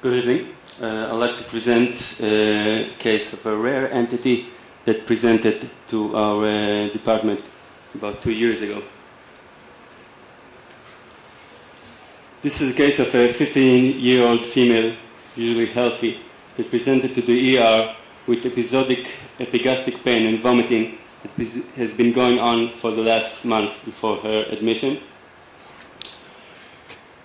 Good evening. I'd like to present a case of a rare entity that presented to our department about 2 years ago. This is a case of a 15-year-old female, usually healthy, that presented to the ER with episodic epigastric pain and vomiting that has been going on for the last month before her admission.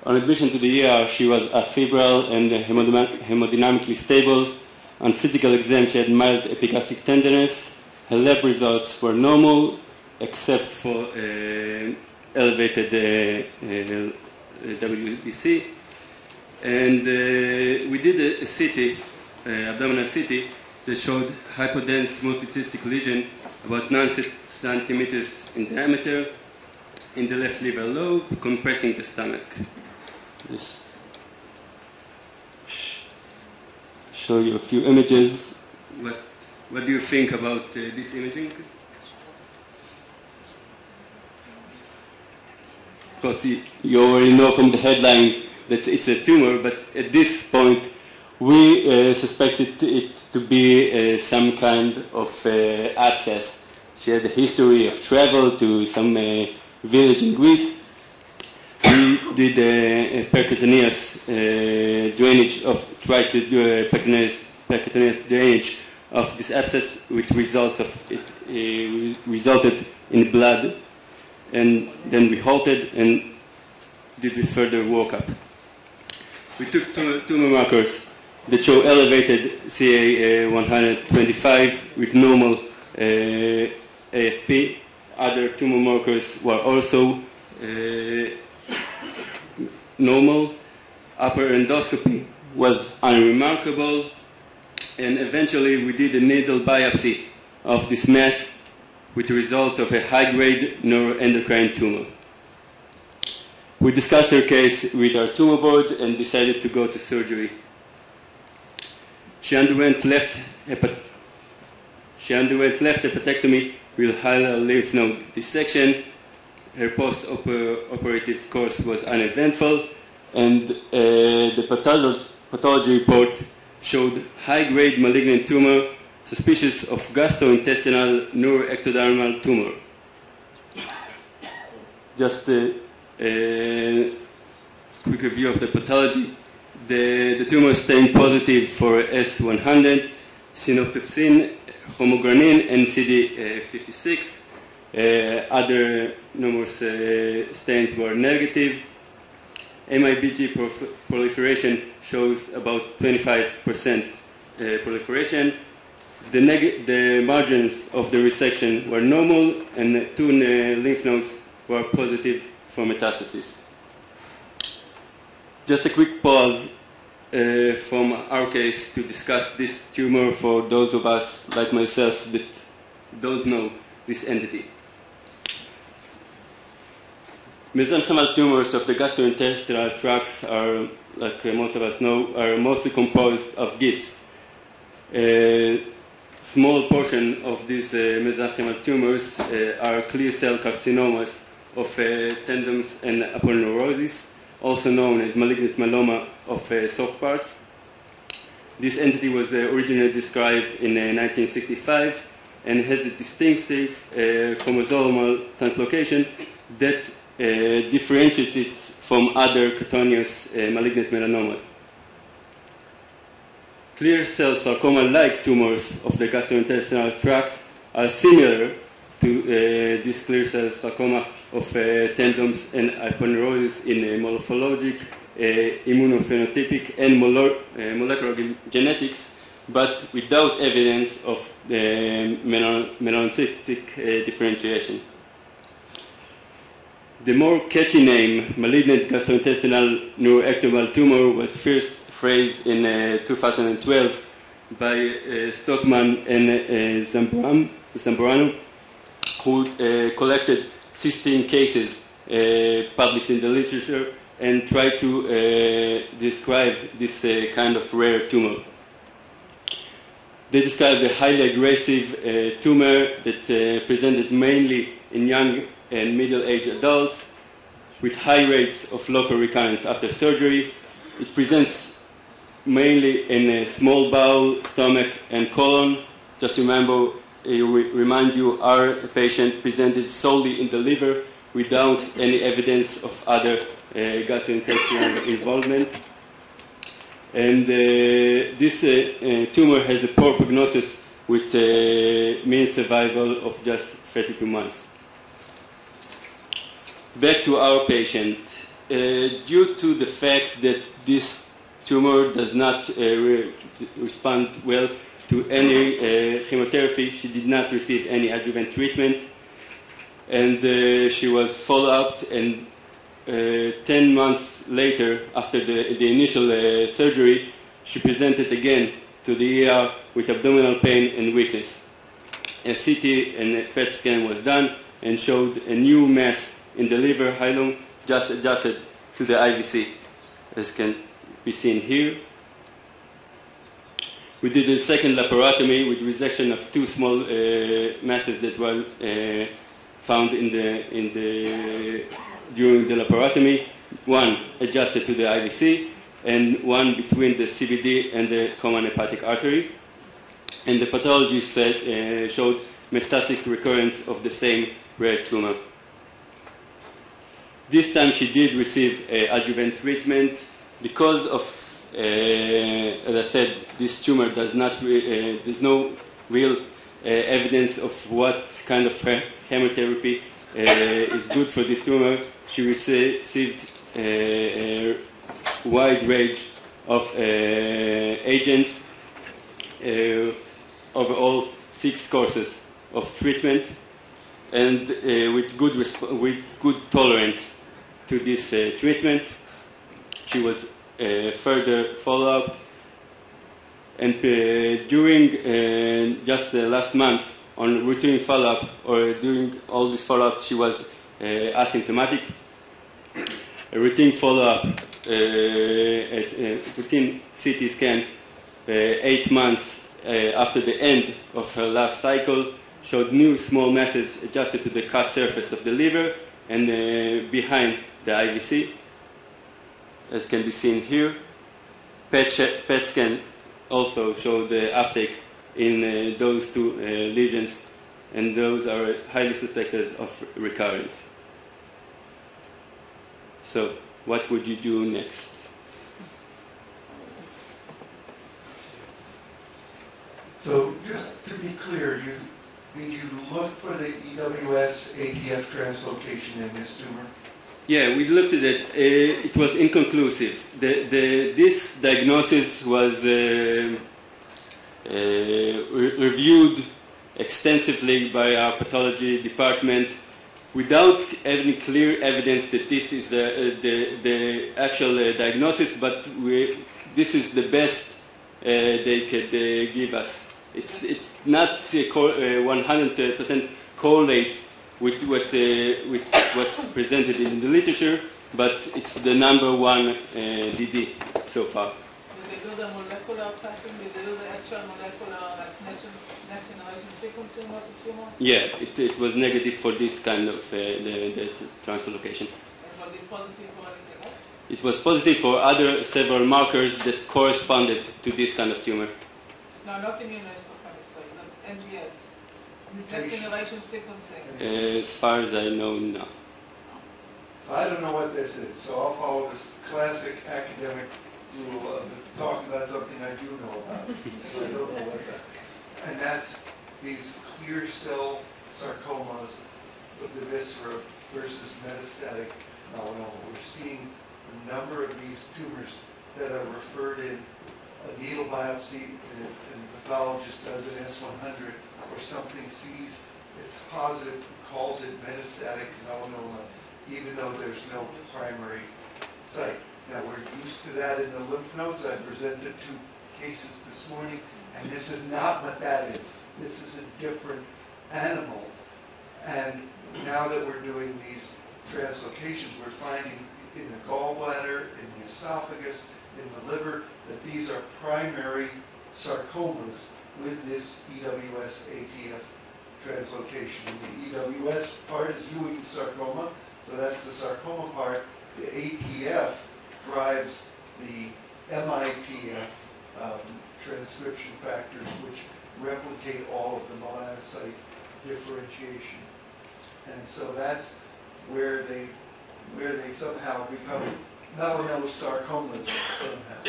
On admission to the ER, she was afebrile and hemodynamically stable. On physical exam, she had mild epigastric tenderness. Her lab results were normal, except for elevated WBC. And we did a CT, abdominal CT, that showed hypodense multicystic lesion about 9 centimeters in diameter in the left liver lobe, compressing the stomach. Just show you a few images. What do you think about this imaging? Of course, you already know from the headline that it's a tumor, but at this point, we suspected it to be some kind of abscess. She had a history of travel to some village in Greece. We did a percutaneous drainage tried to do a percutaneous drainage of this abscess, which resulted in blood, and then we halted and did a further workup. We took tumor markers that show elevated CA 125 with normal AFP. Other tumor markers were also normal. Upper endoscopy was unremarkable, and eventually we did a needle biopsy of this mass with the result of a high-grade neuroendocrine tumor. We discussed her case with our tumor board and decided to go to surgery. She underwent left hepatectomy with hilar lymph node dissection. Her post-operative course was uneventful, and the pathology report showed high-grade malignant tumor, suspicious of gastrointestinal neuroectodermal tumor. Just a quick review of the pathology. The tumor stained positive for S100, synoptopsin, homogranin, and CD56. Other numerous stains were negative. MIBG proliferation shows about 25% proliferation. The margins of the resection were normal, and 2 lymph nodes were positive for metastasis. Just a quick pause from our case to discuss this tumor for those of us like myself that don't know this entity. Mesenchymal tumors of the gastrointestinal tracts are, like most of us know, are mostly composed of GIST. A small portion of these mesenchymal tumors are clear cell carcinomas of tendons and aponeurosis, also known as malignant myeloma of soft parts. This entity was originally described in 1965 and has a distinctive chromosomal translocation that differentiates it from other cutaneous malignant melanomas. Clear cell sarcoma-like tumors of the gastrointestinal tract are similar to this clear cell sarcoma of tendons and aponeurosis in morphologic, immunophenotypic, and molecular genetics, but without evidence of the melanocytic differentiation. The more catchy name, malignant gastrointestinal neuroectodermal tumor, was first phrased in 2012 by Stockman and Zambrano, who collected 16 cases published in the literature and tried to describe this kind of rare tumor. They described a highly aggressive tumor that presented mainly in young and middle-aged adults with high rates of local recurrence after surgery. It presents mainly in small bowel, stomach, and colon. Just remember, remind you, our patient presented solely in the liver without any evidence of other gastrointestinal involvement. And this tumor has a poor prognosis with mean survival of just 32 months. Back to our patient. Due to the fact that this tumor does not respond well to any chemotherapy, she did not receive any adjuvant treatment, and she was followed up, and 10 months later, after the initial surgery, she presented again to the ER with abdominal pain and weakness. A CT and a PET scan was done and showed a new mass in the liver hilum, just adjusted to the IVC, as can be seen here. We did a second laparotomy with resection of two small masses that were found during the laparotomy, one adjusted to the IVC and one between the CBD and the common hepatic artery. And the pathology showed metastatic recurrence of the same rare tumor. This time she did receive adjuvant treatment because of, as I said, this tumor does not, there's no real evidence of what kind of chemotherapy is good for this tumor. She received a wide range of agents, overall 6 courses of treatment, and with good tolerance to this treatment. She was further followed up, and during just last month, on routine follow-up, or during all this follow-up, she was asymptomatic. A routine follow-up, a routine CT scan 8 months after the end of her last cycle showed new small masses adjusted to the cut surface of the liver and behind the IVC, as can be seen here. PET scan also showed the uptake in those two lesions, and those are highly suspected of recurrence. So, what would you do next? So, just to be clear, did you look for the EWS ATF translocation in this tumor? Yeah, we looked at it. It was inconclusive. This diagnosis was reviewed extensively by our pathology department without any clear evidence that this is the actual diagnosis, but this is the best they could give us. It's not 100% correlates with what's presented in the literature, but it's the number one DD so far. Did they do the molecular typing? Did they do the actual molecular next generation sequencing of the tumor? Yeah, it was negative for this kind of the translocation. And was it positive for anything else? It was positive for several markers that corresponded to this kind of tumor. No, not immunohistochemistry, not NGS. Next generation sequencing. As far as I know, no. So I don't know what this is, so I'll follow this classic academic rule of talking about something I do know about. I don't know what that. And that's these clear cell sarcomas of the viscera versus metastatic melanoma. We're seeing a number of these tumors that are referred in a needle biopsy, and the pathologist does an S100 or something, sees it's positive, calls it metastatic melanoma, even though there's no primary site. Now, we're used to that in the lymph nodes. I presented 2 cases this morning, and this is not what that is. This is a different animal. And now that we're doing these translocations, we're finding in the gallbladder, in the esophagus, in the liver, that these are primary sarcomas with this EWS ATF translocation. And the EWS part is Ewing sarcoma, so that's the sarcoma part. The ATF drives the MIPF transcription factors which replicate all of the melanocyte differentiation. And so that's where they somehow become not only sarcomas somehow.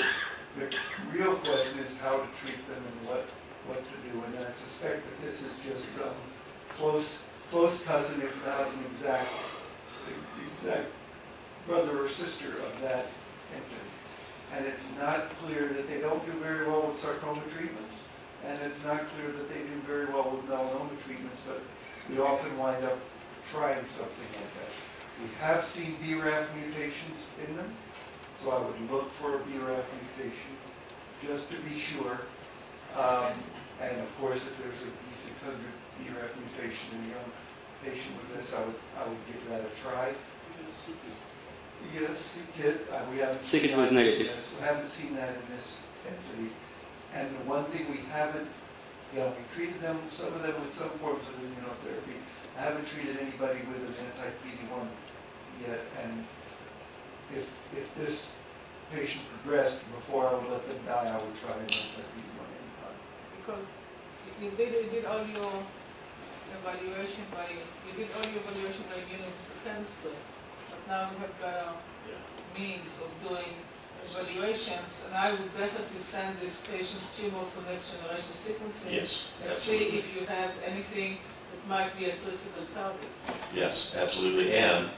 The real question is how to treat them and what to do. And I suspect that this is just some close cousin, if not an exact brother or sister of that entity. And it's not clear that they don't do very well with sarcoma treatments, and it's not clear that they do very well with melanoma treatments, but we often wind up trying something like that. We have seen BRAF mutations in them, so I would look for a BRAF mutation just to be sure. And of course, if there's a B600 BRAF mutation in a young patient with this, I would give that a try. Yes, CKIT. We haven't. CKIT was negative. Yes, we haven't seen that in this entity. And the one thing we haven't, we treated them, some of them with some forms of immunotherapy. I haven't treated anybody with an anti-PD-1 yet. And if this patient progressed before I would let them die, I would try an anti-PD-1 antibody. Because you did all your evaluation by immunohistochemistry. Now we have better means of doing evaluations, and I would definitely send this patient's tumor for next generation sequencing. Yes, and absolutely. see if you have anything that might be a treatable target. Yes, absolutely. And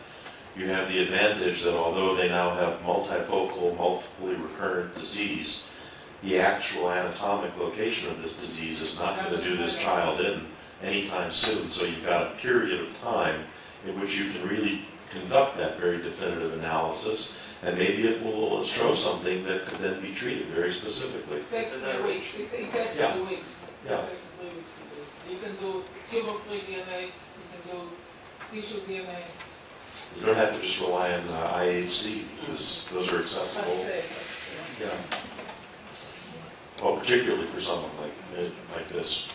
you have the advantage that although they now have multifocal, multiply recurrent disease, the actual anatomic location of this disease is not going to do this child in anytime soon. So you've got a period of time in which you can really conduct that very definitive analysis, and maybe it will show something that could then be treated very specifically. It takes 3 weeks. It takes 3 weeks. Yeah. It takes 3 weeks to do it. You can do tumor-free DNA, you can do tissue DNA. You don't have to just rely on IHC, because those are accessible. Yeah. Well, particularly for someone like this.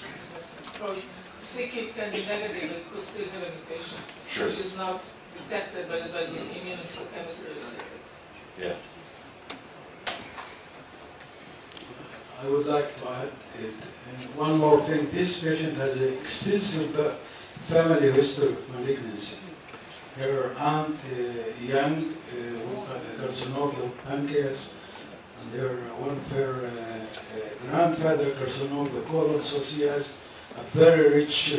Because CKIT can be negative, it could still have a mutation, Sure. which is not detected by the immunohistochemistry circuit. Yeah. I would like to add one more thing. This patient has an extensive family history of malignancy. Her aunt, young, carcinoma of pancreas, and her one of her grandfather, carcinoma of the colon, so she has a very rich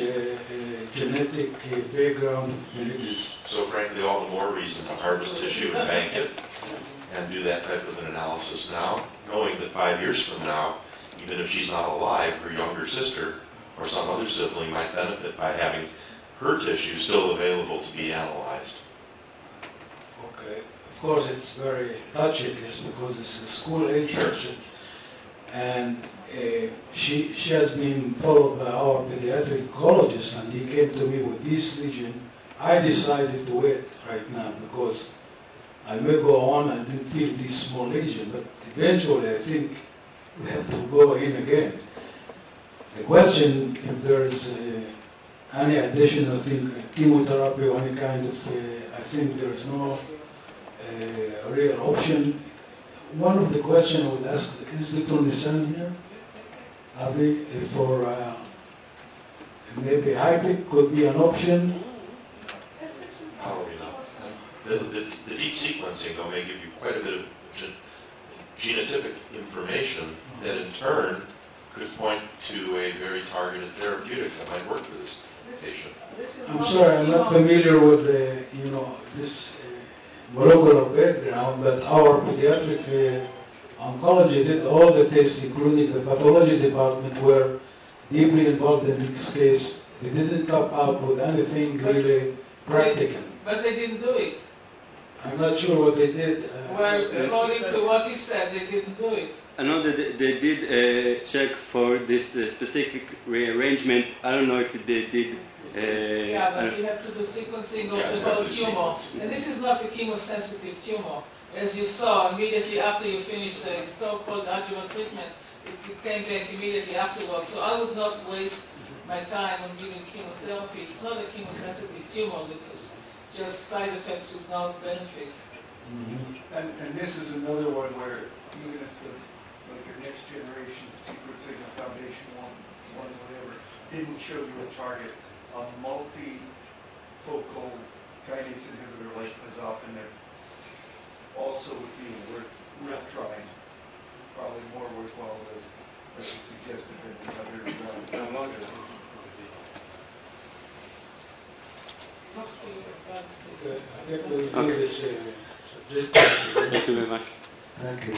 genetic background of malignancy. So frankly, all the more reason to harvest tissue and bank it and do that type of an analysis now, knowing that 5 years from now, even if she's not alive, her younger sister or some other sibling might benefit by having her tissue still available to be analyzed. Okay. Of course, it's very touchy case because it's a school-age patient. And she has been followed by our pediatric oncologist, and he came to me with this lesion. I decided to wait right now because I may go on. I didn't feel this small lesion, but eventually I think we have to go in again. The question, if there's any additional thing, chemotherapy or any kind of, I think there's no real option. One of the questions I would ask, is Dr. Nissan here? Avi, for maybe HIPIC could be an option? How are we not? The deep sequencing, though, may give you quite a bit of genotypic information that in turn could point to a very targeted therapeutic that might work for this patient. I'm sorry, I'm not familiar with this molecular background, but our pediatric oncology did all the tests, including the pathology department, were deeply involved in this case. They didn't come out with anything really practical. But they didn't do it. I'm not sure what they did. Well, according to what he said, they didn't do it. I know that they did check for this specific rearrangement. I don't know if they did. Yeah, but you have to do sequencing of the whole tumor. And this is not a chemosensitive tumor. As you saw, immediately after you finish the so-called adjuvant treatment, it came back immediately afterwards. So I would not waste my time on giving chemotherapy. It's not a chemosensitive tumor. It's just side effects with no benefit. And this is another one where even if the next generation sequencing of Foundation one whatever didn't show you a target, a multifocal kinase inhibitor like pazopanib also would be worth trying. Probably more worthwhile as you suggested than the other. Okay, I think we'll do this subject. Thank you very much. Thank you.